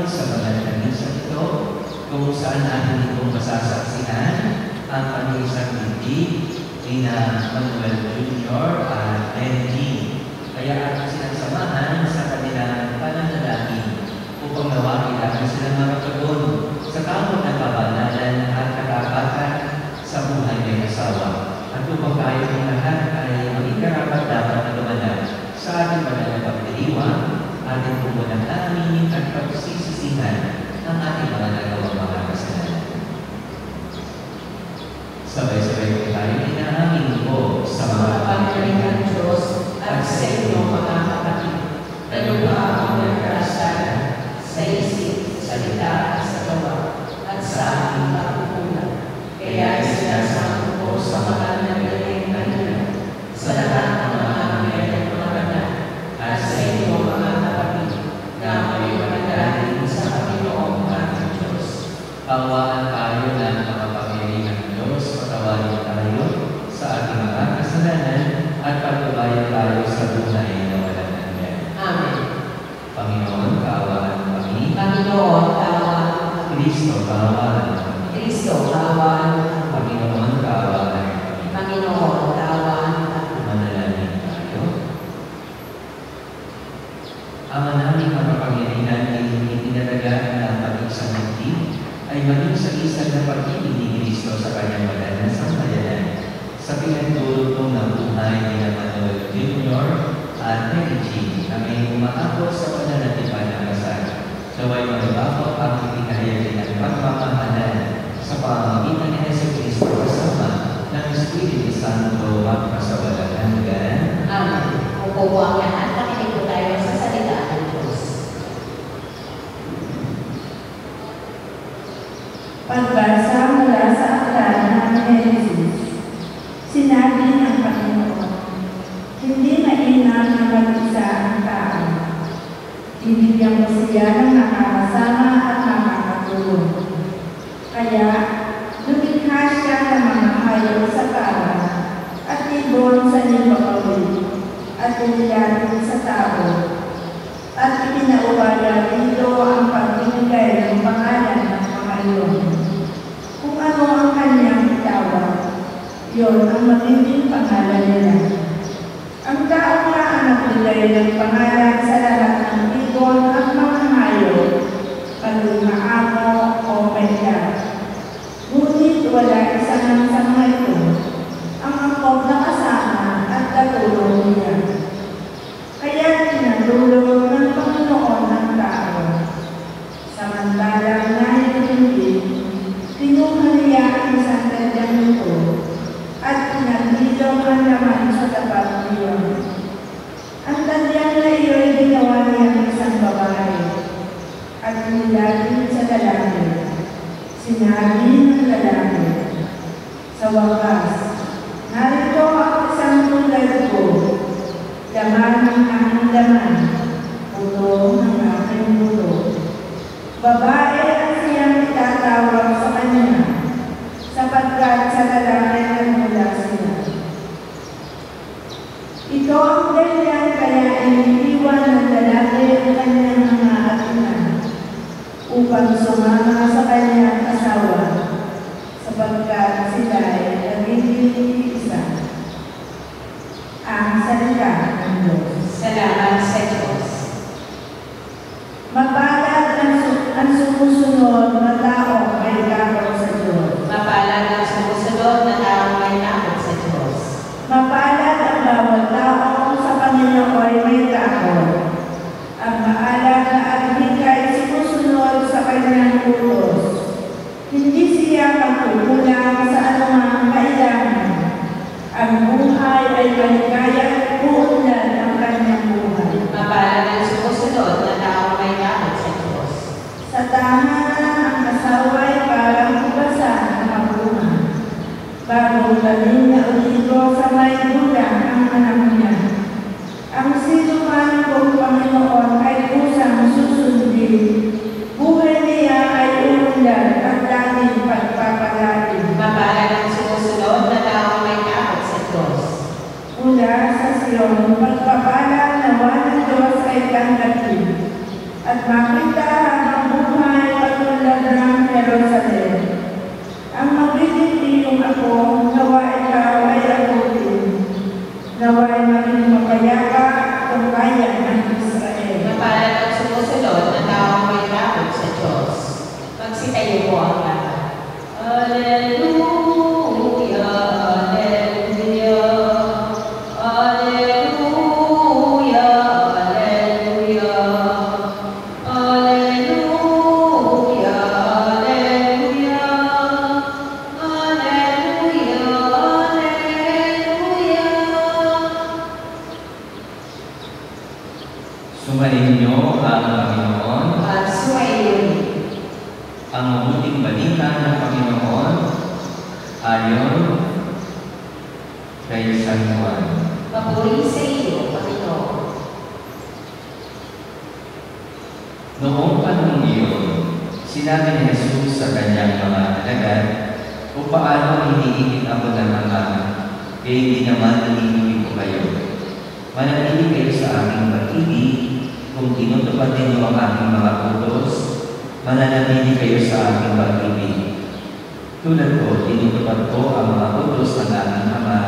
ngayon sa banal na misa ito, kung saan natin itong masasaksihan ang pag-iisang libig ni na Manuel Jr. at Benji. Kaya ating sinagsamahan sa kanilang pananalangin upang nawagi natin silang makatugon sa kamot ng kabanalan at katapatan sa buhay may asawa. At upang tayo ng lahat ay maging karapat dapat na lumanag sa ating banal na pagdiriwang, ating pumunang at pagsisisihan ng ating mga nagawang mga kasalanan. Sabay-sabay po tayo inaaminin po sa mga pangyaring Diyos at sa inyong mga kapatid. Naluha ang nagkasala sa isip, salita, sa gawa, at sa aking pagkukulang. Kaya sinasama ko sa mga nagaling kanina, sa lahat ng mga mayroong mga banal, at sa inyong mga kapatid, na may managaling sa Panginoong ating Diyos. Pangawaan tayo ng makapangyarihan ng Diyos, patawarin tayo sa ating mga kasalanan, at pagbabayan tayo sa buhay na walang hanggan. Amen. Panginoon, kaawaan kami. Panginoon, kaawaan kami. Kristo, kaawaan kami. Kristo, kaawaan kami. Panginoon, kaawaan kami. Panginoon, kaawaan kami. Manalangin tayo. Ama namin makapangyarihan ay itinalagaan na ang pag-isang libig ay maging sa isang na pag-ibig ni Kristo sa kanyang banal na sambayanan sa pinagdulutong ng buhay ni Manuel Jr. at Benji na may umaabot sa pananatipan ng kasal. Naway magbago ang itinahayag ng pagmamahalan sa pamamagitan ni Jesucristo kasama ng Espiritu Santo magpasawalang hanggan. Amen. Upo ang lahat, nakinig po tayo sa salita ng Diyos. Pagbasa mula sa aklat ng Genesis. Sinabi ng Panginoon, hindi mainam na mag-isa ang tao. Bibigyan ko siya ng nakakasama at makakatulong. Kaya, lumikha siya ng mga hayop sa para at ibon sa nilokawin at inilatid sa tao. At ipinaubaya dito ang pagbibigay ng pangalan ng mga iyon. Kung ano ang kanyang itawag, yun ang magiging pangalan nila. Ang tao nga ang nagbigay ng pangalan sa lahat ng ibon at mga hayop, maging maamo o medya. Ngunit wala isa ng sa mga ito, ang angkop na kasama at katulong niya. Kaya tinatulong ng Panginoon ng tao. Samantalang nahihilig, kinuha niya ang isang tadyang ito at pinagdilong ang laman sa tapat niyon. Ang tadyang na iyo'y ginawa niya ng isang babae at nilagin sa lalaki. Sinabi ng lalaki, sa wakas, narito ang isang tulad ko, laman ng aking laman, puto ng aking puto. Babae ang siyang itatawag sa kanya, sapagkat sa lalaki nagmula sila. Ito ang dahilan kaya iniiwan ng lalaki ang kanyang mga atinan, upang sumama sa kanyang asawa, sapagkat sila ay nagiging isa. Ang salita ng Diyos. Salamat sa Diyos. Mapalad ang sumusunod na tao ay takot sa Diyos. Mapalad ang sumusunod na tao may takot sa Diyos. Mapalad ang bawat tao sa Panginoon ay may takot. Ang maalab na aghikay sumusunod sa kanyang Sumayin niyo ang Panginoon, at sumayin. ang mabuting balita ng Panginoon ayon kay San Juan. Papuri sa iyo, Panginoon. Noong panahon iyon, sinabi ni Jesus sa kanyang mga alagad, "Kung paano hinihiling ako ng Ama, kaya hindi naman hinihiling ko kayo. Manatili kayo sa aking pag-ibig, kung tinutupad ninyo ang aking mga utos, mananatili kayo sa aking pag-ibig. Tulad ko, tinutupad ko ang mga utos ng aking Ama,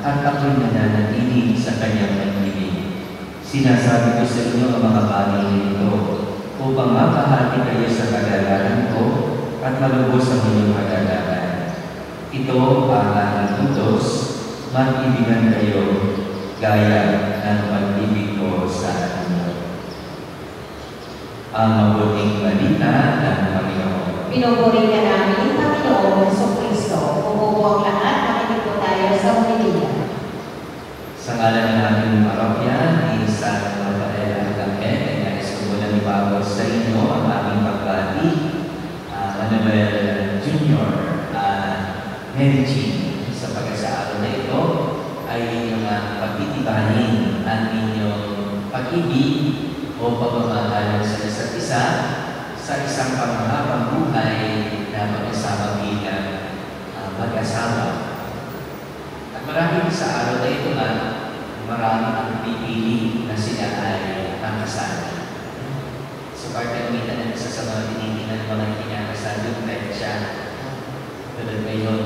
at ako'y nananatili sa kanyang pag-ibig. Sinasabi ko sa inyo ang mga bagay nito, upang makahati kayo sa kagalaran ko at malubos ang inyong kagalaran. Ito ang aking utos, mag-ibigan kayo gaya ng pag-ibig ko sa inyo." Ang mabuting balita ng Panginoon. Pinupuri ka namin, Panginoon Jesucristo. Bumubuo ang lahat, makinig po tayo sa homilya. Sa ngalan ng ating parokya, ni San Rafael Alcácer, ay nais ko muna ibabaw sa inyo ang aming pagbati, Manuel Jr. Medici. Sa pagkasaralan na ito, ay inyong pagtitibahin ang inyong pag-ibig o pagmamahal sa isa't isa sa isang panghabang buhay na mag-asama bilang mag-asawa. At marami sa araw na ito marami ang pipili na sila ay makasal. So, partner na isa sa mga tinitingnan mga kinakasal yung petsa. Tulad ngayon,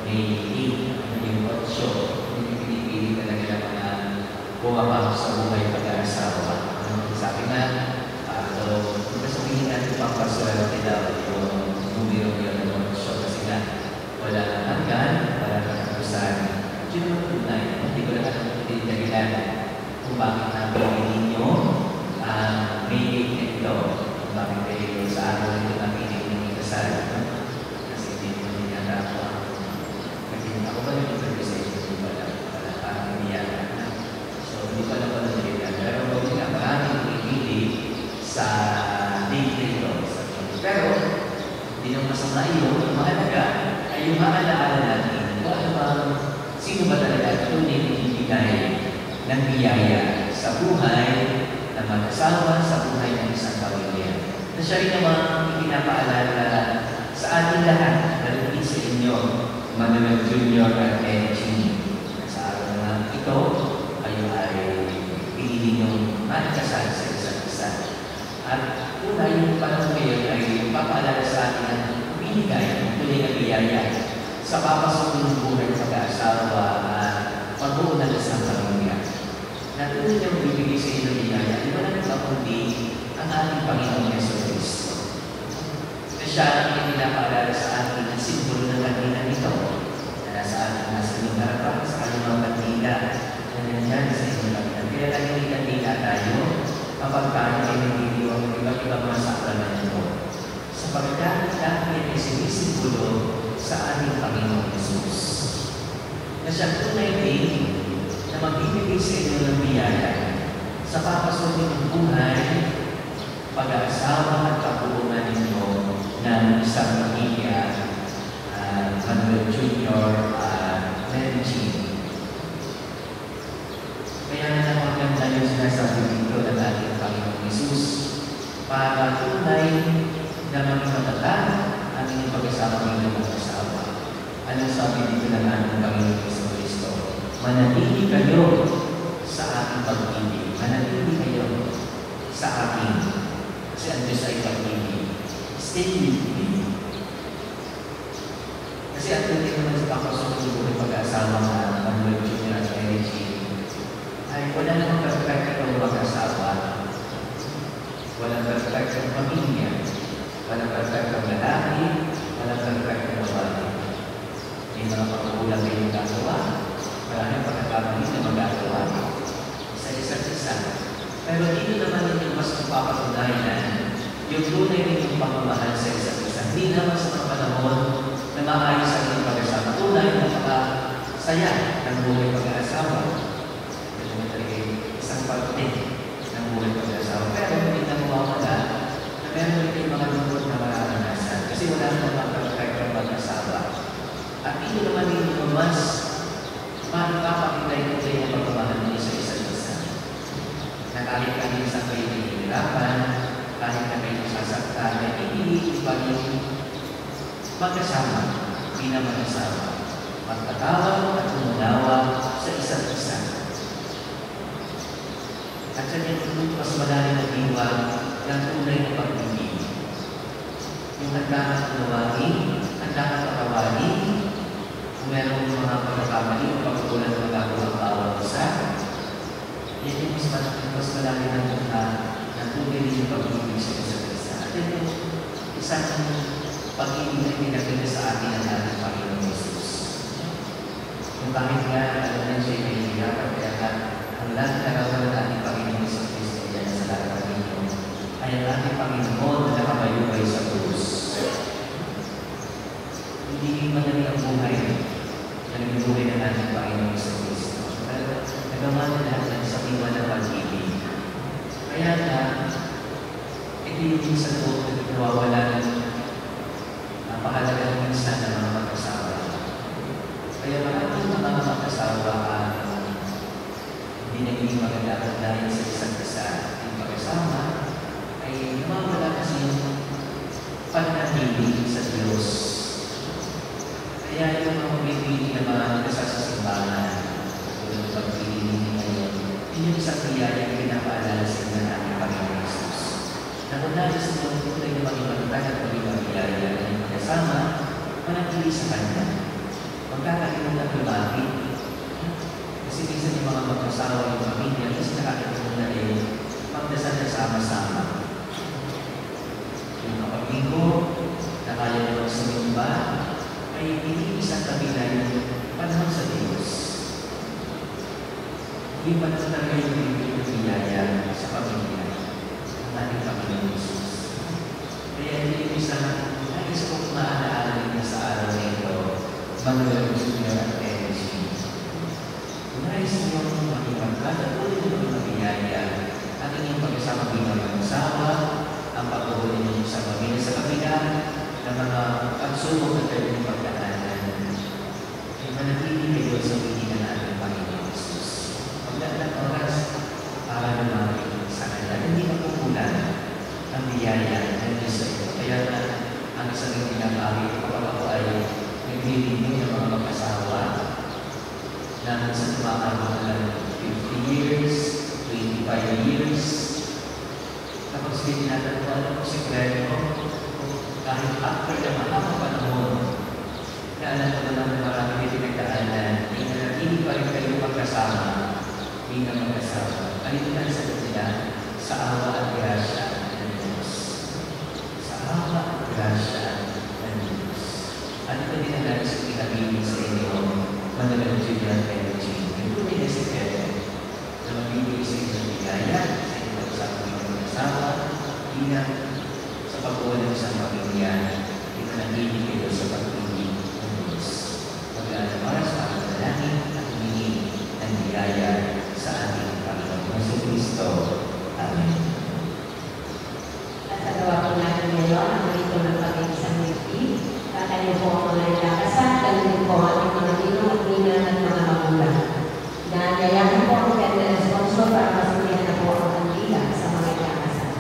may 8, yung 8, yung pinipili talaga ng mga bumapasok sa buhay pag-aasawa. Sabi nga, kung sabihin natin pang paswerte daw yung numero yun ng 8 kasi nga wala nang hanggan, wala nang katapusan. Yun naman tunay, hindi ko lang alam kung dahilan kung bakit napili ninyo may 8 na ito, kung bakit kayo sa araw nito napili ninyo kasal. Kasi hindi ko niya ako. Kasi ako ba yung conversation, hindi ba lang parang niyan. So, hindi pa lang pala nila. Pero huwag nga, maraming pipili sa date nito. Pero, hindi nang masama yun. Ang mahalaga ay yung maalaala natin kung ano ba, sino ba talaga tunay na ibigay ng biyaya sa buhay ng mag-asawa, sa buhay ng isang pamilya. Na siya rin naman ipinapaalala sa ating lahat, narinig sa inyo, Manuel Jr. at Medici. Sa araw na ito, kayo ay pinili niyong makikasal sa isa't isa. At una, yung panahon ngayon ay papaalala sa atin ang binigay ng tuloy na biyaya sa papasok ng buhay ng pag-aasawa at pag-uuna ng isang pamilya. Na tuloy na magbibigay sa inyo ng biyaya, di ba na kundi ang ating Panginoon Jesucristo. Na siya ang pinapaalala sa atin ang simbolo ng kanina nito na nasa ating nasa inyong harapan, sa kanyang mga kanina na nandiyan sa inyong harapan. Kaya naging kanina tayo kapag tayo ay nagdiriwang ng iba't ibang mga sakramen ito. Sapagkat dahil ay sinisimbolo sa ating Panginoon Jesus. Na siya tunay din na magbibigay sa inyo ng biyaya sa papasok ng buhay, pag-aasawa at kapuunan ninyo ng isang pamilya, Manuel Jr. Medici. Kaya na maganda yung sinasabi dito ng ating Panginoon Jesus para tunay na maging matatag ang inyong pag-asama bilang mag-asawa. Anong sabi dito ng ating Panginoon Jesucristo? Manatili kayo sa aking pag-ibig. Manatili kayo sa aking. Kasi ang Diyos ay pag-ibig. Stay with me. Kasi at hindi naman sa pagkasusunod ng pag-asawa na Manuel Jr. at Medici ay wala namang perfectong mag-asawa. Walang perfectong pamilya. Walang perfectong lalaki. Walang perfectong babae. May mga pagkukulang kayong gagawa. Maraming pagkakamali na magagawa sa isa't isa. Pero dito naman yung mas mapapatunayan yung tunay ninyong pagmamahal sa isa't isa. Hindi naman sa mga panahon na maayos ang inyong pag-asawa. Tunay na napakasaya ng buhay pag-aasawa. Ito naman talaga isang parte ng buhay pag-aasawa. ko naman ninyo mas mapapakita kayo ng pagmamahal ninyo sa isa't isa. Na kahit kami sa kayo nahihirapan, kahit na kayo nasasaktan, ay ibigay pa rin magkasama, pinamag-asawa, magtatawag at umunawa sa isa't isa. At sa nito, mas malalim na diwa ng tunay na pag-ibig. Yung handa ka tunawagin, handa ka patawagin, kung meron mga pagkakamali o pagkukulan na magagawa ang bawat isa, yan yung mas malalim na muna ng tunay na pag-ibig sa isa't isa. At ito, isang pag-ibig na pinakita sa atin ang ating Panginoon Jesus. Kung bakit nga, alam na siya yung hihirapan, kaya ang lahat na nagawa ng ating Panginoon Jesus Cristo yan sa lahat ng Panginoon ay ang ating Panginoon na nakamayubay sa krus. Hindi madali ang buhay na nagbubuhay ng ating Panginoon Jesus Cristo. Nagawa na lahat sa iwan ng pag-ibig. Kaya na, ito yung minsan po na nawawala ng napakalagang minsan ng mga mag-asawa. Kaya maraming mga mag-asawa hindi naging maganda dahil sa isa't isa yung pag-asama ay nawawala kasi yung pag-nahilig sa Diyos. Kaya yung mga pumipili na mga nagsasasimbahan tulad ng pag-pili ngayon, yun yung isang biyaya yung pinapaalala sa inyo ng ating Panginoon Jesus. Na kung nais nyo tunay na maging maganda at maging biyaya na yung pag-asama, manatili sa Kanya. Magkakaroon ng lumapit. Kasi minsan yung mga mag-asawa yung pamilya, kasi nakakita na rin magdasal na sama-sama. Yung kapag-linggo, na kaya na magsimba, ay hindi isang kabila yung panahon sa Diyos. Yung panahon talaga yung biyaya sa pamilya ng ating Panginoon Jesus. Kaya hindi yung isang nais kong maalaala niya sa araw na ito, Manuel Jr. at Energy. Kung nais niyo maging magkada, tuloy niyo maging mabiyaya at inyong pag-isama bilang mag-asawa, ang pag-uhuli niyo sa pamilya sa kabila ng mga pagsubok na kayo ng pagdaanan. Ay manatili kayo sa pilihan natin, Panginoon Jesus. Magdaan oras para lumapit sa Kanya. Hindi mapupulan ang biyaya ng Diyos sa iyo. Kaya na ang isang pinabahid kapag ako ay naglilinig ng mga mag-asawa na sa tumakabang lang 50 years, 25 years. Tapos tinatanong ko, ano po sekreto ko? Kahit after na mahabang panahon, na alam ko naman na marami na pinagdaanan, inanatili pa rin kayo magkasama, bilang magkasama. Alito na sa kanila, sa awa at grasya ng Diyos. Sa awa at grasya ng Diyos. Ano ito din ang nais sa pinabili sa inyo, Manuel Jr. Energy. Ito din ang sekreto na magbibigay sa inyo ng bigaya, sa inyo pag-usapang ng mag-asawa, bilang sa pag-ulan sa pamilya, ito nagiging kayo sa pag-ibig ng Diyos. Maglaan para sa pagdalangin at humingi ng biyaya sa ating Panginoon sa Kristo. Amen. At sa gawa po natin ngayon, ang rito ng pag-ibig weekly, kakayo po ang mga ilakasan, kayo po ang ating mga ninong at ninang at mga magulang. Nayayahan po ang ganda sponsor para masulihan na po ang kandila sa mga ilakasan.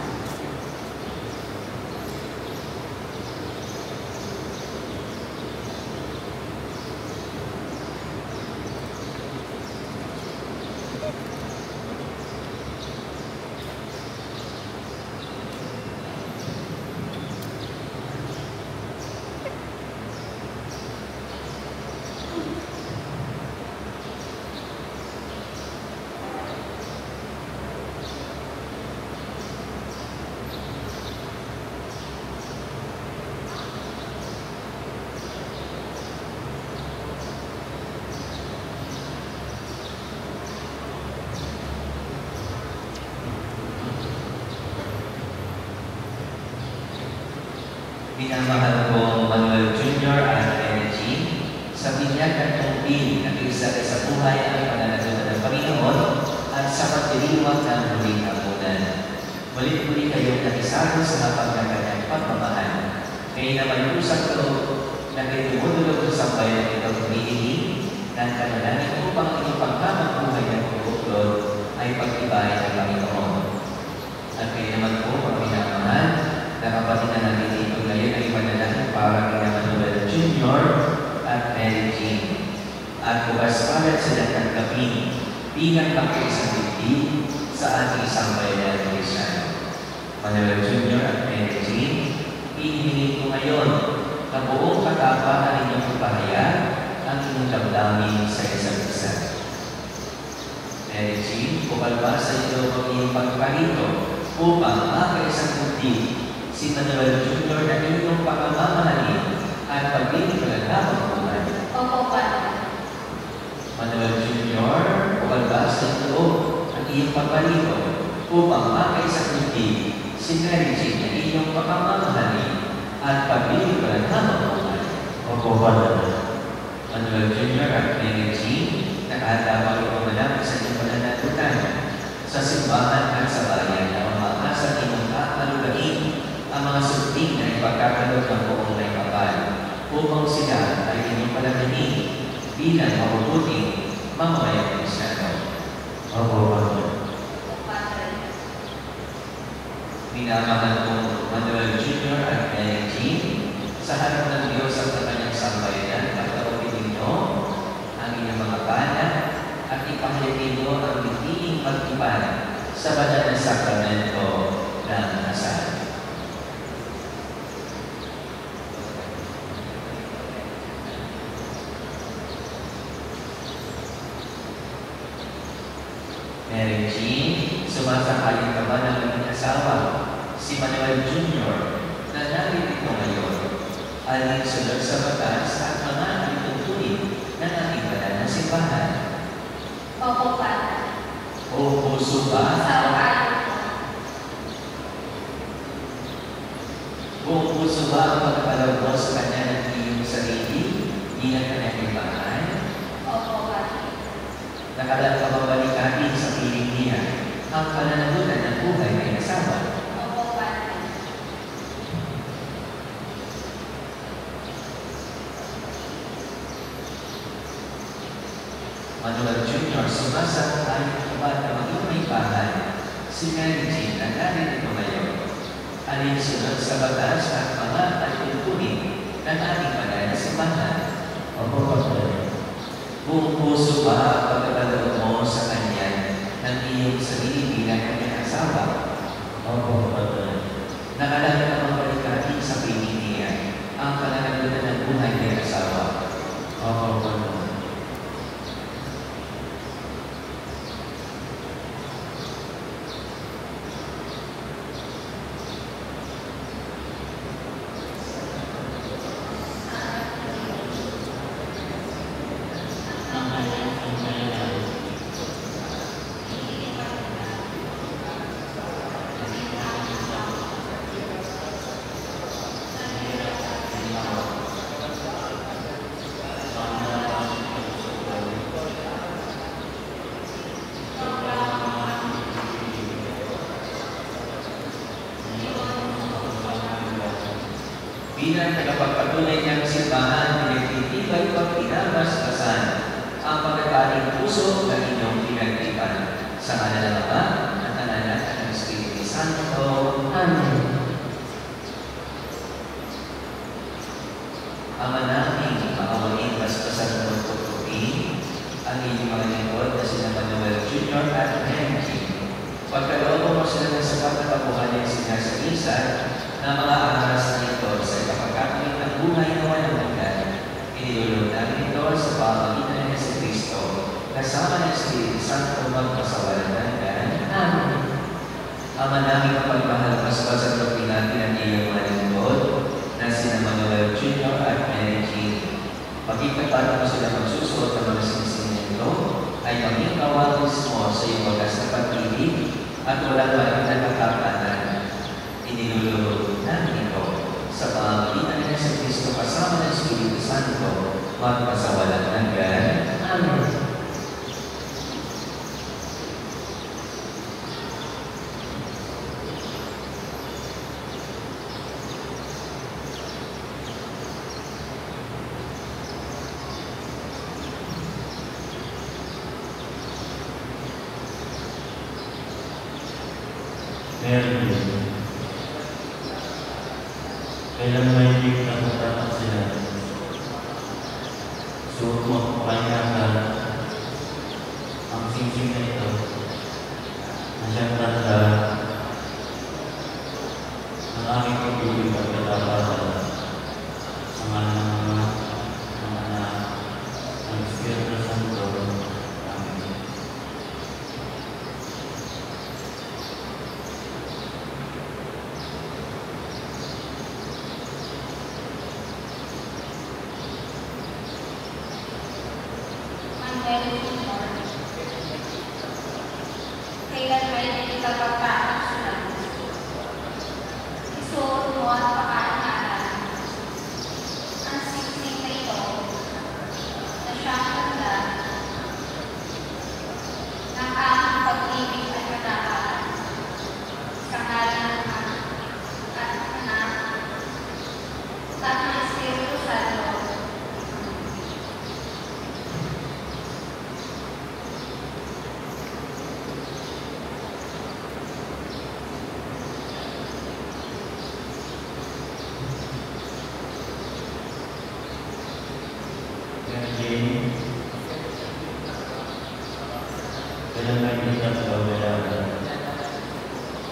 Minamahal ko Manuel Jr. at Energy, sa binyag at tungpil na isa sa buhay ang pananagutan ng Panginoon at sa pagdiriwang ng huling hapunan. Muli-muli kayong nakisalo sa hapag ng kanyang pagmamahal. Kaya naman usap ko na kayo dumudulog sa sambayan ng itong humihiling ng kanalanin upang inyong pagkamang buhay ng pagkuklod ay pag-ibahin ng Panginoon. At kayo naman po, mga minamahal, na kapatid na natin dito ngayon ay manalangin para kay Manuel Jr. at Mary Jean. At bukas palat sila ng gabi bilang pagkaisang dibdib sa ating isang bayan ng Kristyano. Manuel Jr. at Mary Jean, hinihingi ko ngayon na buong katapangan ninyong ipahayag ang inyong damdamin sa isa't isa. Mary Jean, pumalma sa iyo ang iyong pagparito upang makaisang dibdib si Manuel Jr. na inyong pagmamahalin at pagbibigyan ng buhay. Opo, Padre. Manuel Jr., pumalma sa iyo ang iyong pagparito upang makaisang dibdib si Mary Jean na inyong pagmamahalin at pagbibigyan ng buhay. Opo, Padre. Manuel Jr. at Mary Jean, nakahanda kayo pumalapit sa inyong pananagutan sa simbahan at sa bayan na umaasa inyong kakalugagin ang mga sunding na ipagkakalog ng buong may kapal upang sila ay inyong palaginin bilang mabubuting mamamayang Kristyano. Opo, Padre. Minamahal ko Manuel Jr. at Mary Jean, sa harap ng Diyos at sa kanyang sambayanan, pagkaupin ninyo ang inyong mga banat at ipahayag ninyo ang bitiing pag-iban sa banal na sakramento ng kasal. Mary Jean, sumasakayin ka ba ng inyong asawa, si Manuel Jr., na narito ngayon, alin sunod sa batas at mga ituntunin ng ating banal na simbahan? Opo, Padre. O puso ba? Buong puso ba ang pagpalaw mo sa kanya ng iyong sarili, bilang kanyang ibahan? Opo, Padre. Nakalang ka mabalikatin sa piling niya ang pananagutan ng buhay ng asawa. Opo, Padre. Manuel Jr. sumasang-ayon ka ba na maging may bahay si Mary Jean na narito ngayon? Alin sunod sa batas at mga alituntunin ng ating banal na simbahan? Opo, Padre. Buong puso ba ang pagkakalaw mo sa kanya ng iyong sarili bilang kanyang asawa? Opo, Padre. Nakalang ka mabalikatin sa piling niya ang pananagutan ng buhay ng asawa. Opo, Padre. Bilang tagapagpatunay ng simbahan, pinagtitibay pag pinabasbasan ang pagkakaling puso ng inyong pinagtipan sa ngalan ng Ama at ng Anak at ng Espiritu Santo. Amen. Ama namin, maawain basbasan ng pagtutuin ang inyong mga lingkod na sina Manuel Jr. at Mary Jean. Pagkaloob mo sila ng sapat na kabuhayan sinasalisan na mga aras na ito sa ipapagkakalit ng buhay na walang hanggan. Inilulog namin ito sa pamamagitan ng si Kristo, kasama ng Espiritu Santo magpasawalan ng hanggan. Amen. Ama namin ang pagmahal, basbasan at natin ang iyong mga lingkod na sina Manuel Jr. at Mary Jean. Pagkikataon mo sila magsusuot ng mga sinisinento ay maging kawalis mo sa iyong wagas na pag-ibig at walang maraming nakakatanan. Inilulog namin ito sa pamamagitan ng si Kristo kasama ng Espiritu Santo magpasawalang hanggan. Amen. Mary, kailan may hindi ka dapat sila, suot mo ang pakanyakan ang singsing na ito na siyang tanda ng aming pag-ibig at katapatan sa mga anak ng Espiritu Santo. Amen. Kailan may ikapagpaanak sila? Isuot mo at pakaanaran ang siksik na ito na siyang tanda ng aming pag-ibig at katapatan sa ngalan ng Ama at Anak at ng Espiritu Santo. Jane, kailan may hindi ka pagbabayaran,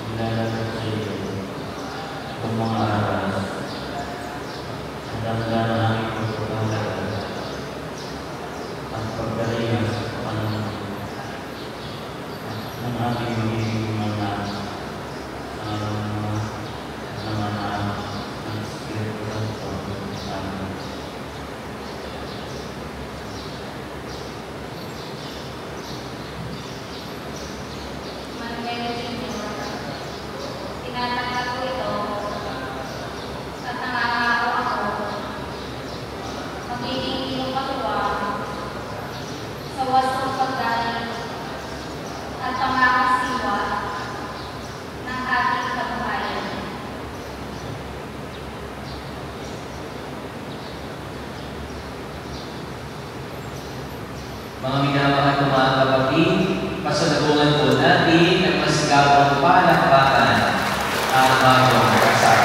nilalagay sa iyo kung mga aras, ang tanda na aming pagpapalaran at pagdalingan sa kapanahon ng aming magiging mga anak ng Espiritu Santo. Amen. Tinatanggap ko ito at nangangako ako magiging kinukatuwa sa wasong paggaling at pangakasiwa ng ating kabuhayan. Mga minamahal na mga kapatid, pasalubungan po natin ng masigabong palakpakan ang bagong kasal.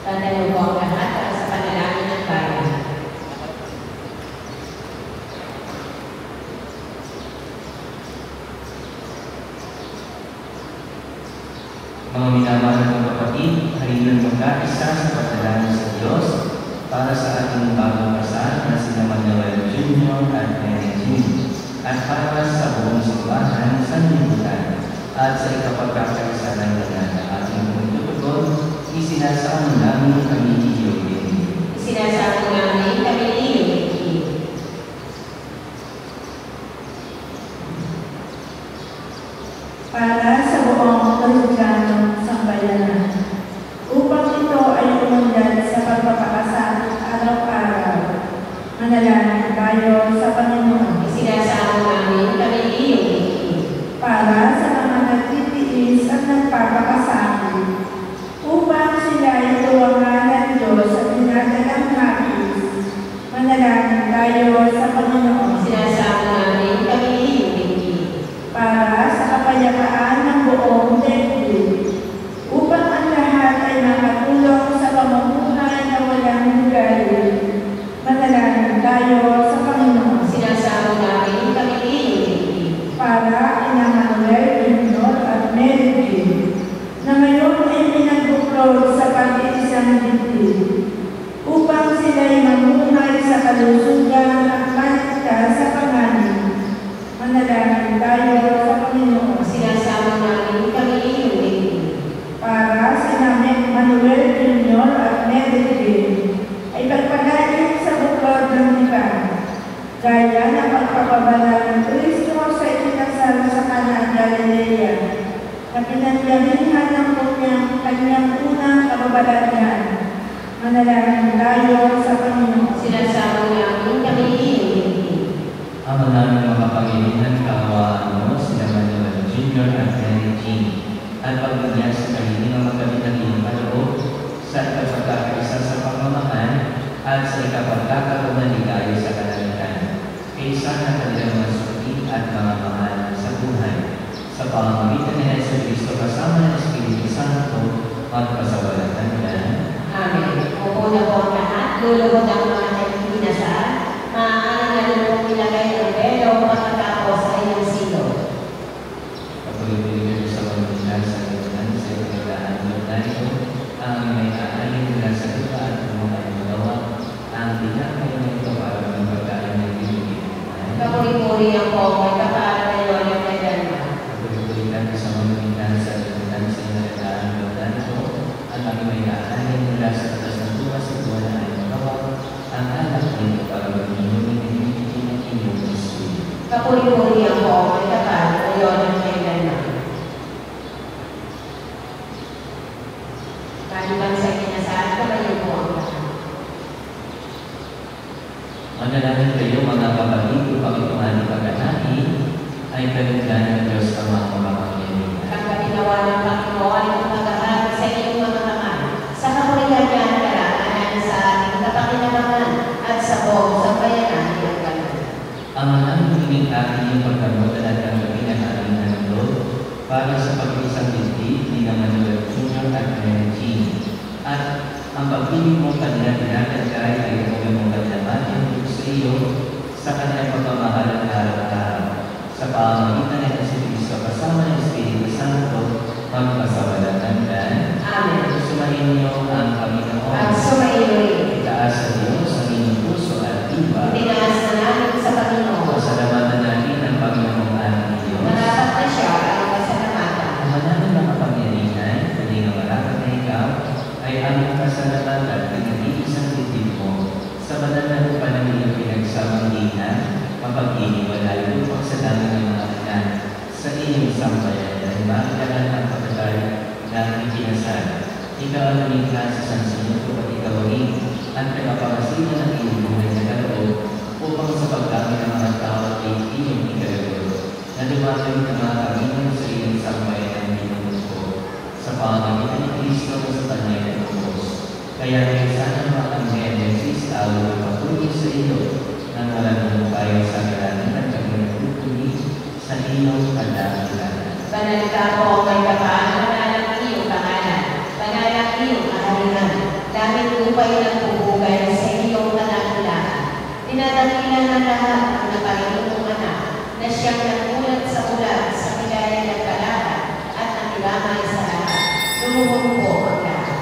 Tatayo po ang lahat para sa panalangin ng bayan. Mga minamahal na kapatid, halina't magkaisa sa panalangin sa Diyos para sa ating bagong kasal na sina Manuel Jr. at Mary Jean, at para sa buong simbahan sa libutan at sa ikapagkakaisa ng lahat na ating pagtutugon, isinasamo namin kami iyong din. Isinasamo namin kami iyong din. Para sa buong Kristiyanong sambayanan, upang ito ay umunlad sa pagpapakasal araw-araw. Manalangin tayo sa Panginoon. Isinasamo namin kami iyong din. Para sa mga nagtitiis at nagpapakasal, upang sila ay tuwangan ng Diyos at dinadalang hapis. Manalangin tayo sa Panginoon. Isinasamo namin kami iyong din. Para sa kapayapaan ng buong daigdig, upang ang lahat ay makatulong sa pamumuhay na walang hanggan. Manalangin tayo sa Panginoon. Isinasamo namin kami iyong din. Para ina Manuel Jr. at Mary Jean, na ngayon ay pinagbuklod sa pag-iisang dibdib, upang sila'y mamuhay sa kalusugan at maligtas sa panganib. Manalangin tayo sa Panginoon. Isinasamo namin kami iyong din. Para sina Manuel Jr. at Mary Jean ay pagpalain sa buklod ng iban, gaya ng pagpapabala ng Kristo sa itinasal sa Kana Galilea, na pinangyarihan ng kanyang unang kababalaghan. Manalangin tayo sa Panginoon. Isinasamo namin kami iyong din. Ama namin mga Panginoon, kaawaan mo sila Manuel Jr. at Mary Jean, at pagbigyan sa kanilang magkabitaling kaloob sa ikapagkakaisa sa pamamahal at sa ikapagkakaroon ng ligaya sa kalamitan. Kaysa na kanilang mga suki at mga mahal pamamagitan ni Yesu Cristo kasama ng Espiritu Santo, magpasawalan hanggan. Amen. Opo na po ang lahat. Lulubog ang mga nagkinasal. Maaari na rin pong ilagay ang belo pagkatapos ay ng silo. Patuloy-tuloy sa pagmamahal sa Panginoon sa pagkakaan ng tayo, ang may aalin nila sa lupa at mga magawa, ang tinapay na ito para ng pagkain ng Pilipinas. Kapuri-puri ang po ay kapara na yun ang medalma. Patuloy-tuloy tayo sa pagmamahal sa pagkakaan sa pagkakaan ng tayo, at ang may aalin nila sa atas ng lupa sa buwan na ay magawa, ang anak nito para mag-inumin ng Pilipinas ng inyong Espiritu. Kapuri-puri ang po ay kapara na yun ang medalma. Kaliban sa kinasal, kamayo po ang lahat. Manalangin kayo mga kapatid upang itong ating paghahari ay kalugdan ng Diyos ang mga makapangyarihan. Pagkatinawa ng Panginoon ang paghahari sa iyong mga kamay, sa kapurihan niya ang karanganan sa ating kapakinabangan at sa buong sambayanan ng kanan. Ang manangiling ating yung pagkamutan at ang pinakaling handog para sa pag-isang dibdib ni Manuel Jr. at Mary Jean. At ang pagpili mong kanilang pinakagay ay kung mong kanilang sa iyo sa kanilang pagmamahal at araw-araw. Sa pamamagitan ng Yesu Cristo kasama ng Espiritu Santo, magpasawalan hanggan. Amen. Sumahin niyo ang Panginoon. At sumayin. Itaas sa Diyos ang inyong puso at diwa. Tinaas na namin sa Panginoon. Pasalamatan natin ang Panginoong ating Diyos. Marapat na siya ang kasalamatan. Ang mananang na kapangyarihan, hindi nga marapat na ikaw, ay aming kasalamatan at pinag-iisang titip mo sa banal na lupa ng iyong pinagsamang dinan, mapag-iniwalay upang sa dami ng mga anak sa iyong sambayan dahil makilalan ang pagkakay na aming kinasal. Ikaw ang namingka sa sansinuto at ikaw rin at pinapakasino ng iyong buhay na kaloob upang sa pagdami ng mga tao ay iyong ikalagod na lumapit ng mga kaminan sa iyong sambayan ng minuto sa pamamagitan ni Kristo sa Kanya ng Diyos. Kaya kayo sana mga Genesis tawag ang patuloy sa iyo nang walang tayo sa kalanin at kami nagtutuloy sa iyong kadakilan. Banal ka po may kapaan, banal ang iyong pangalan, banal ang iyong kaharian, dahil upay ng pupugay sa iyong kadakilan. Tinadakilan ng lahat ang naparinong anak na siyang nagulat sa ulan sa bigay ng kalahan at nakilamay sa lahat. Lumuhong po ang lahat.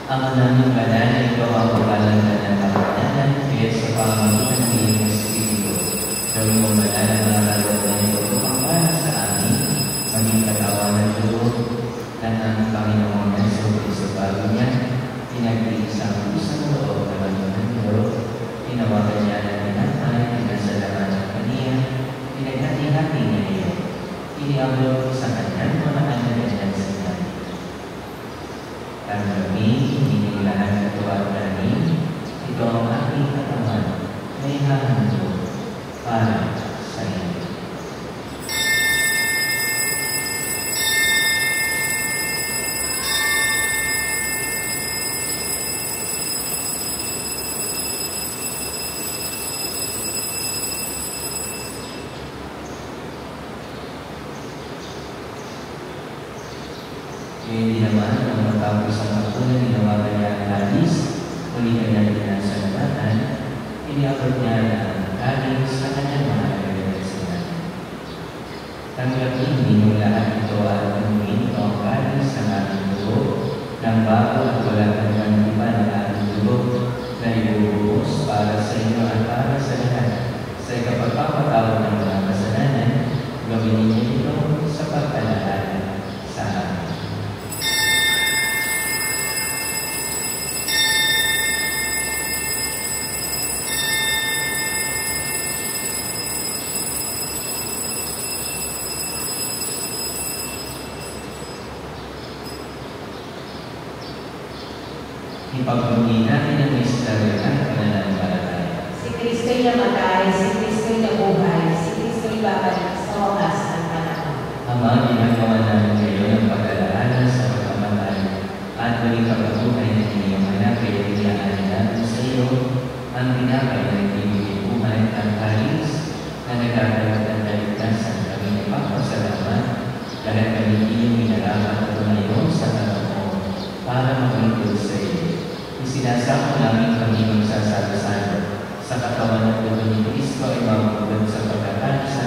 Ang naming banal ay ikaw ang paglalagyan ng kapatanan kaya sa pamamagitan ng iyong Espiritu. Gawin mo banal ang mga kaloob na ito upang para sa amin, maging katawan ng loob na ng Panginoon na sa Kristo bago niya, pinag-iisang isang loob na magiging loob, tinawagan niya ng pinatay, pinasalaman ng kaniya, pinaghati-hati niya iyo, iniabot sa kanyang mga anak sa kanya. Ang kami, hindi lahat katuwag namin, ito ang aking katawan na ihahandog para sa iyo. Hindi naman ang matapos ang pagkunan ginawa niya ang hadis, muli kanya pinasalamatan, iniabot niya ang hadis sa kanyang mga kagagasan. Tanggapin ninyong lahat ito at anuhin ito ang hadis ng ating dugo, ng bago at wala kang iba ng ating dugo, na ibubuhos para sa inyo at para sa lahat. Sa ikapagpapatawad ng mga kasalanan, gawin ninyo ito sa pagkalahatan sa amin. Ipagpuni natin ang misteryo ng pananampalataya. Si Kristo'y namatay, si Kristo'y nabuhay, si Kristo'y babalik sa wakas ng panahon. Ama, ginagawa namin kayo ng pag-alaala sa pagkamatay at muling pagkabuhay ng inyong anak, kaya piniyaan namin sa iyo ang tinapay na nagbibigay buhay at kalis na nagkakaroon ng kaligtasan kami na Dahil kami iyong minarapat at tumayo sa tanong mo para maglingkod sa iyo. Isinasama namin kami magsasalo-salo sa katawan ng dugo ni Kristo ay mabugod sa pagkakaisa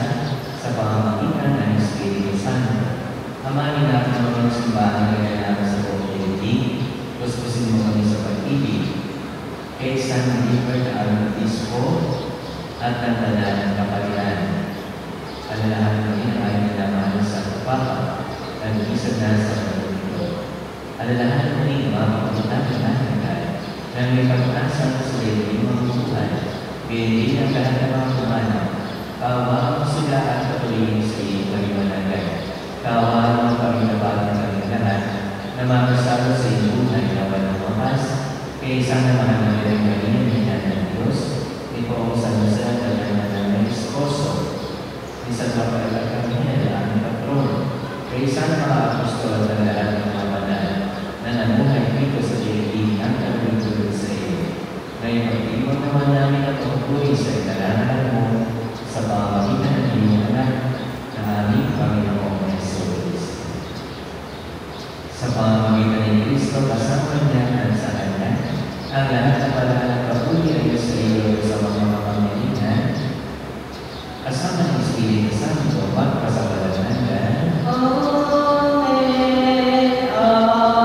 sa pamamagitan ng Espiritu Santo. Amanin natin ang mga simbahan na kailangan sa buong daigdig. Puspusin mo kami sa pag-ibig. Kay San Liber na Arnobispo at ng Tanan ng Kapalian. Alalahan kami na ayaw nalaman sa Papa at isag na sa pag-ibig. Alalahan kami mga kapagitan ng nangyay na may pag-asa sa daigdig mga buhay. Bindi ang lahat ng mga kumana. Kaawaan mo sila at patuloyin sa iyong kaliwanagay. Kaawaan mo kami na bagay kami lahat na makasalo sa iyong buhay na walang wakas. Kaya isang naman na rin kami ng Diyos, ito ang salusan at ng Esposo. Isang Rafael at Carmel, ang patron. Kaya isang mga apostol at lahat ng mga banal na namuhay dito sa daigdig ang kalulugod sa iyo. Ngayon pag-iwan naman namin ang pagpuri sa ikalanan mo sa pamamagitan ng iyong anak na aming Panginoong Jesus. Sa pamamagitan ni Kristo, kasama niya at sa Kanya, ang lahat ng palahan ng papuri ay sa iyo sa mga pamamagitan, kasama ng Espiritu Santo, magpasawalan hanggan. Amen. Amen.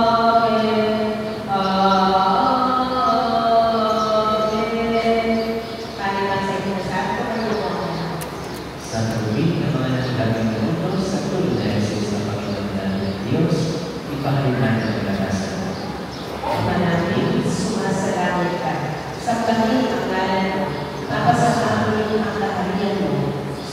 Paliwan sa inyo sa Panginoon. Sa tuwing na mga nagdaging utos sa tulong na Jesus na Panginoon natin Diyos, ipahalin natin ang lakasan mo. Ama namin, sumasalangit ka. Sambahin ang ngalan mo. Mapasasamin ang kaharian mo.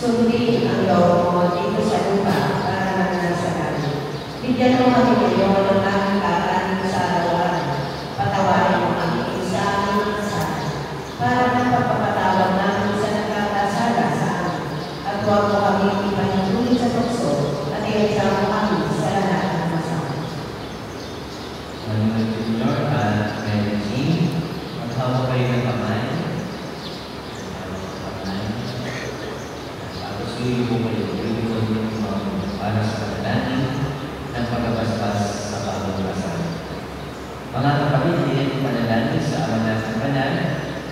Sundin ang loob mo dito sa lupa para naman sa langit. Bigyan mo kami ngayon ng aming kakanin sa araw-araw. Patawarin mo kami sa aming kasalanan para napapatawad namin sa nagkakasala sa amin. At huwag mo kami ipahintuin sa tukso at iyaksama kami sa lahat ng masama. Manuel Junior at Mary Jean, maghawa kayo ng kamay. Tapos yuyo kayo para sa pagdani ng pagkabasbas sa pagkabasbas. Mga kapatid, hindi panalangin sa Ama nating Banal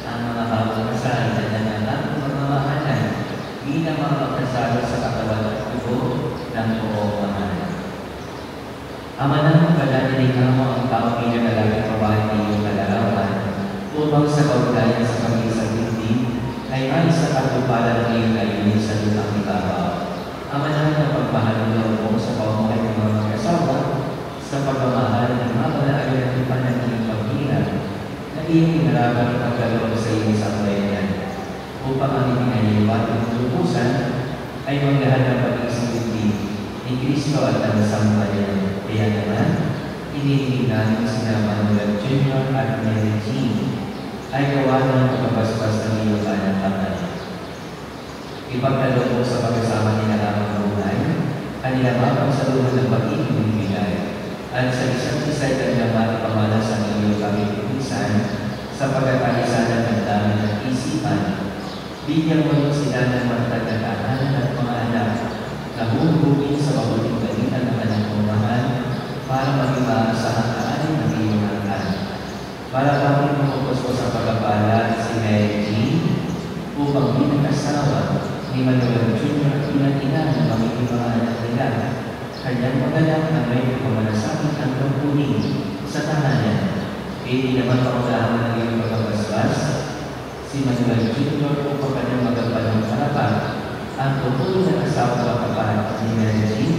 ang mga bawang kasal na nananang pagmamahalan bilang mga magkasalo sa katawan at tubo ng buong mahalan. Ama nating Banal, nilikha mo ang tao bilang lalaking babae ng iyong kalarawan upang sa kaugnayan sa pag-isang dibdib ay may sa katuparan ng iyong layunin sa lutang ibabaw. Ama namin ang pagpahalong mo sa pamumuhay ng mga mag-asawa sa pagmamahal ng mga panaayos at ipanaging paghirap na iyong inarapan at pagkaloob sa iyong sambayanan upang ang ipinahilipat ng tulubusan ay maglahat ng pag-isang dibdib ni Kristo at ang sambayanan. Kaya naman, inihiling namin sina Manuel Junior at Mary Jean ay gawa ng pagkabasbas ng iyong anak-anak. Ipagkaloob mo sa pagkasama nila lamang buhay, kanila mapang sa luha ng pag-ibig ng bigay, at sa isang isa ay kanila matipamalas ang iyong kapitipisan sa pagkakalisanan ng dami ng isipan. Bigyan mo yung sila ng matag na tahanan at mga anak na humuhugin sa mabuting balita ng kanyang mahal para maging maasahang kaanin ng iyong angkan. Para kami mamukos ko sa pagkapala si Mary Jean upang binag-asawa ni Manuel Junior at ilan-ina na magiging mga anak nila. Kanyang magalang na may pamalasakit ang pagpunin sa tahanan. Hindi naman pangulahan ng iyong pagkabasbas si Manuel Junior upang kanyang magampalang harapan ang tutuloy na asawa pagkapahan ni Mary Jean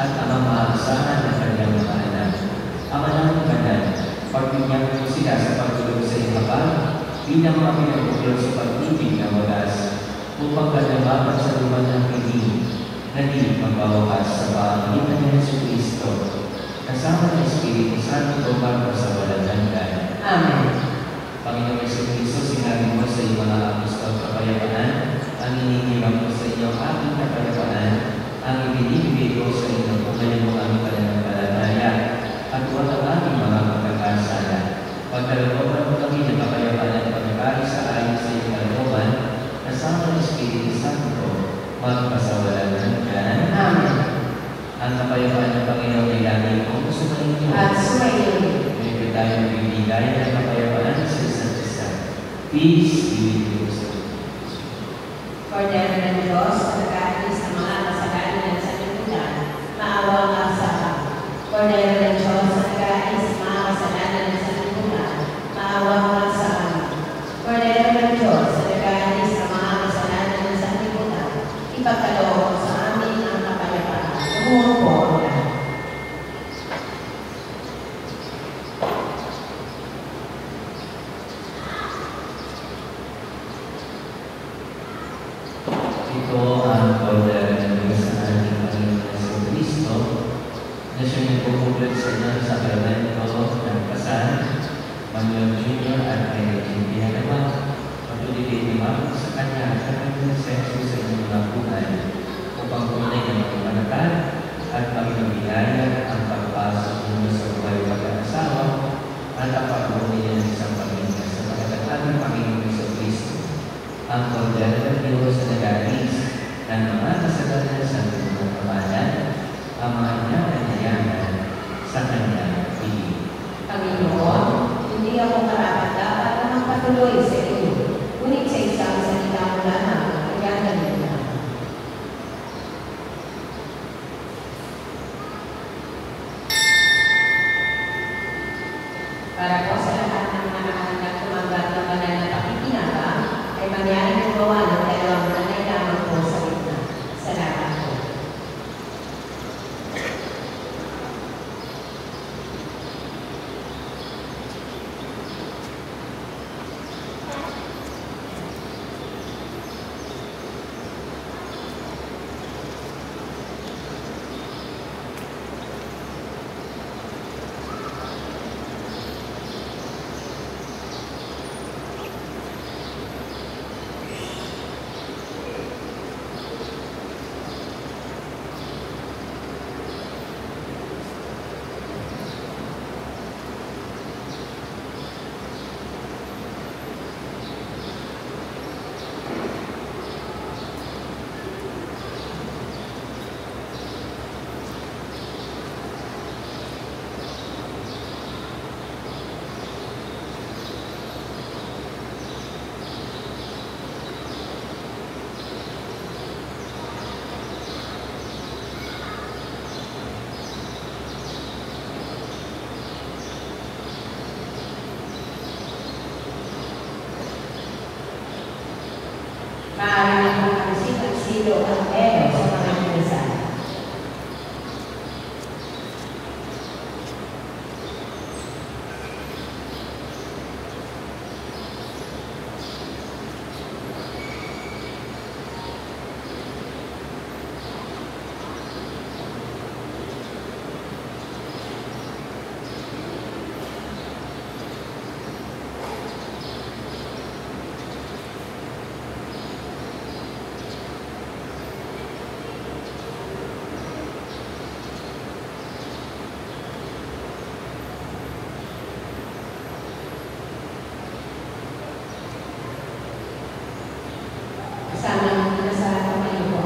at ang maasahan ng kanyang mga anak. Ama namin Banal, pagbigyan mo sila sa pagtulog sa iyong kapal bilang mga pinagpupilog sa pag-ibig na wagas upang kalamapan sa luman ng piling na di magbawakas sa pamamagitan ni Jesucristo kasama ng Espiritu Santo para sa walang hanggan. Amen. Panginoong Jesucristo, sinabi mo sa iyong mga apostol kapayapaan, ang inihiram mo sa iyong aking kapayapaan, ang ibinibigay ko sa inyo kung ganyan mo aming pananampalataya at huwag ang aming mga pagkakasala. Pagkalooban mo kami ng kapayapaan at pagkakaisa ayon sa iyong kalooban, kasama ng Espiritu Santo, magpasawalan hanggan. Amen. Ang kapayapaan ng Panginoon ay lagi kong sumainyo. At sumayin. Ngayon tayo magbibigay ng kapayapaan sa isa't isa. Peace be with you. Kordero ng Diyos, pagkakaalis ng mga kasalanan ng sanlibutan, maawa nga sa amin. Kordero ng Diyos, pagkakaalis ng mga kasalanan ng sanlibutan, maawa nga sa amin. Kordero ng Diyos, pagkakaalis ng mga kasalanan ng sanlibutan, ipagkaloob sa amin ang kapayapaan. Umuupo ang lahat. Ito ang kordero ng Diyos sa ating Panginoon Hesus Kristo na siyang nagpupulot sa inyo sa sakramento ng kasal, Manuel Jr. at kay Regine Pinagawa. Patuloy kayo limang sa Kanya at Panginoon sa Jesus sa inyong mga buhay upang tunay na magpapanatag at magpapabiyaya ang pagpasok ninyo sa buhay pag-aasawa at ang pagbuo ninyo ng isang pamilya sa pagkatag ng Panginoon Hesus Kristo. Ang kordero ng Diyos na nag-aalis ng mga kasalanan sa mga kabayan, ang mga inakanayanan sa Kanya piling. Panginoon, hindi ako karapat-dapat na magpatuloy sa iyo, ngunit sa isang salita mo lamang, kaya galing na. Para po sa lahat ng mga nakahandang tumanggap ng banal na pakikinabang, ay mangyaring gumawa ng dalawang nanay lamang po sa gitna. Salamat po. Maaari na kung ang silo ang ero sa mga minsan. Kasama ng pinasarap ang kayo po.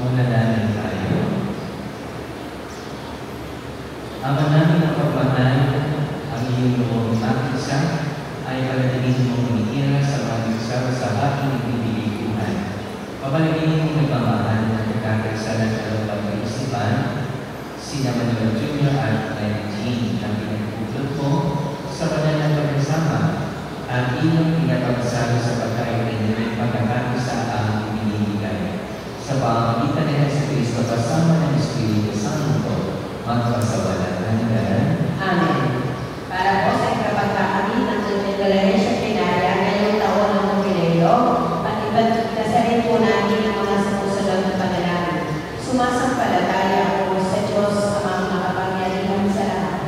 Muna namin tayo. Ama namin ang pagmamahal, ang iyong loob makisa ay palatingin mong umitira sa mga isa sa aking ibibigay buhay. Papalagin mong nagmamahal na nagkakaisalan sa loob ng kaisipan, sina Manuel Jr. at Regine ang pinagpupulot mo sa kanilang pagkasama at iyong pinapagsabi sa pagkaintindihan pagkakakisa ang ibinibigay. Sa pamamagitan ni Hesus Kristo kasama ng Espiritu Santo, magpasawalan ng hanggan. Amen. Para po sa ikapagkakami ng Iglesia Trinitaria ngayong taon ng Jubileo, ipagkasarin po namin ang mga sumusunod na panalangin. Sumasampalataya ako sa Diyos amang makapangyarihan sa lahat,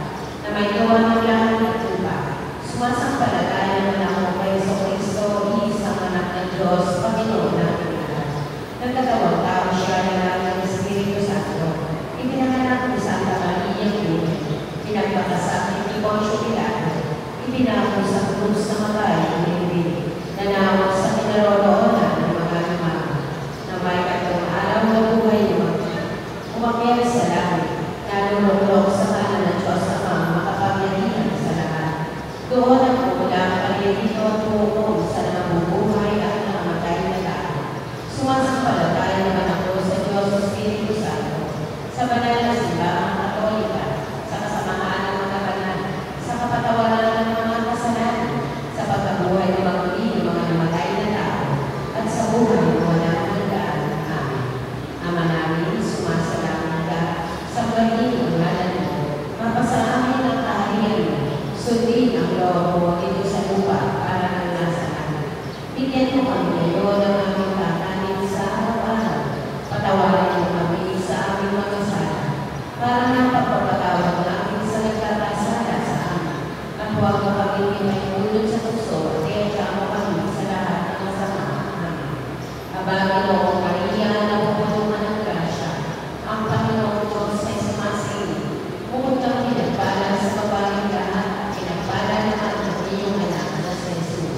na may gawa ng lahat ng lupa. Sumasampalataya naman ako kay Jesucristo, isang anak ng Diyos, Panginoon natin lahat. Nagkatawang tao siya na lang ng Espiritu Santo. Ipinanganak ni Santa Maria Virgen, pinagpakasakit ni Poncio Pilato, ipinako sa krus na matay ng Bibig, nanawag sa kinaroroonan ng mga lumayo, na may katong araw na buhay niya, sundin ang loob mo dito sa lupa para ng nasa langit. Bigyan mo kami ngayon ng aming kakanin sa araw-araw. Patawarin mo kami sa aming mga sala para ng pagpapatawad namin sa nagkakasala sa amin. At huwag mo kami ipahinulot sa puso at iyaka mo kami sa lahat ng masama. Amen. Abagin mo kong Maria na pupunuan ng grasya. Ang Panginoong Diyos ay sumasilip. Bukod kang pinagpala sa babaeng lahat at pinagpala naman ang iyong anak na si Jesus.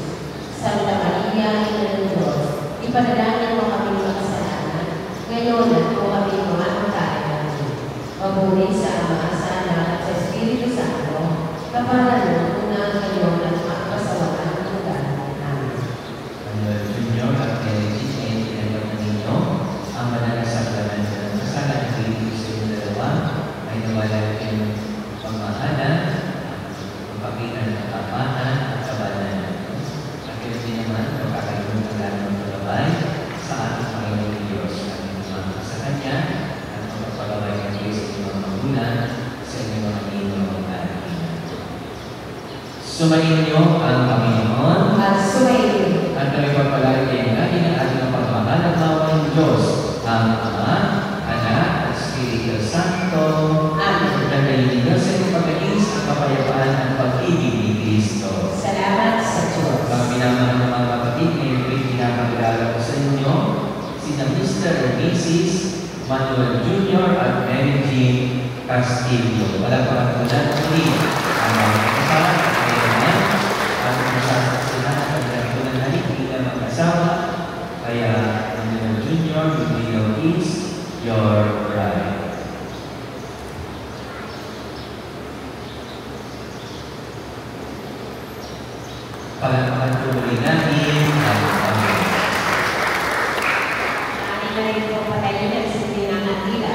Santa Maria, Ina ng Diyos, ipanalangin mo kami makasalanan, ngayon at kung kami mamatay namin. Mabuhay sa Ama, sa Anak at sa Espiritu Santo, kapalan mo una ngayon at magpasawaan ng lugar. Amen. Manuel Jr. at Kennedy ay tinanggap ninyo ang banal na sakramen ng kasalan ng Pilipino sa inyong dalawa ay nawalakin pagmahalan, pagpakita ng katapatan at kabalan. At ito din naman magkakaroon ng lalong paggabay sa ating Panginoon Diyos at inyong sa Kanya at magpapagabay ng Diyos sa inyong magulang sa inyong mga ninong at ina. Sumayin niyo ang Panginoon At sumayin. at kami pagpalain kayo natin ang ating pagmamahal at awa ng Diyos, ang Ama, Anak, at Espiritu Santo. Amen. Pagkakayin ninyo sa inyong pag-iis ang kapayapaan at pag-ibig ni Kristo. Salamat sa Diyos. Mga minamahal ng mga kapatid, ngayon ko'y pinapakilala ko sa inyo sina Mr. and Mrs. Manuel Jr. at Mary Jean Castillo. Palagpakan ko na muli ang mga kasama at kayo naman at masasaksihan at pagkakatunan na rin bilang mag-asawa. Kaya Manuel Jr. will is your bride. Palagpakan ko muli natin ang Panginoon. Amin na rin po patayin ang sintinang atila.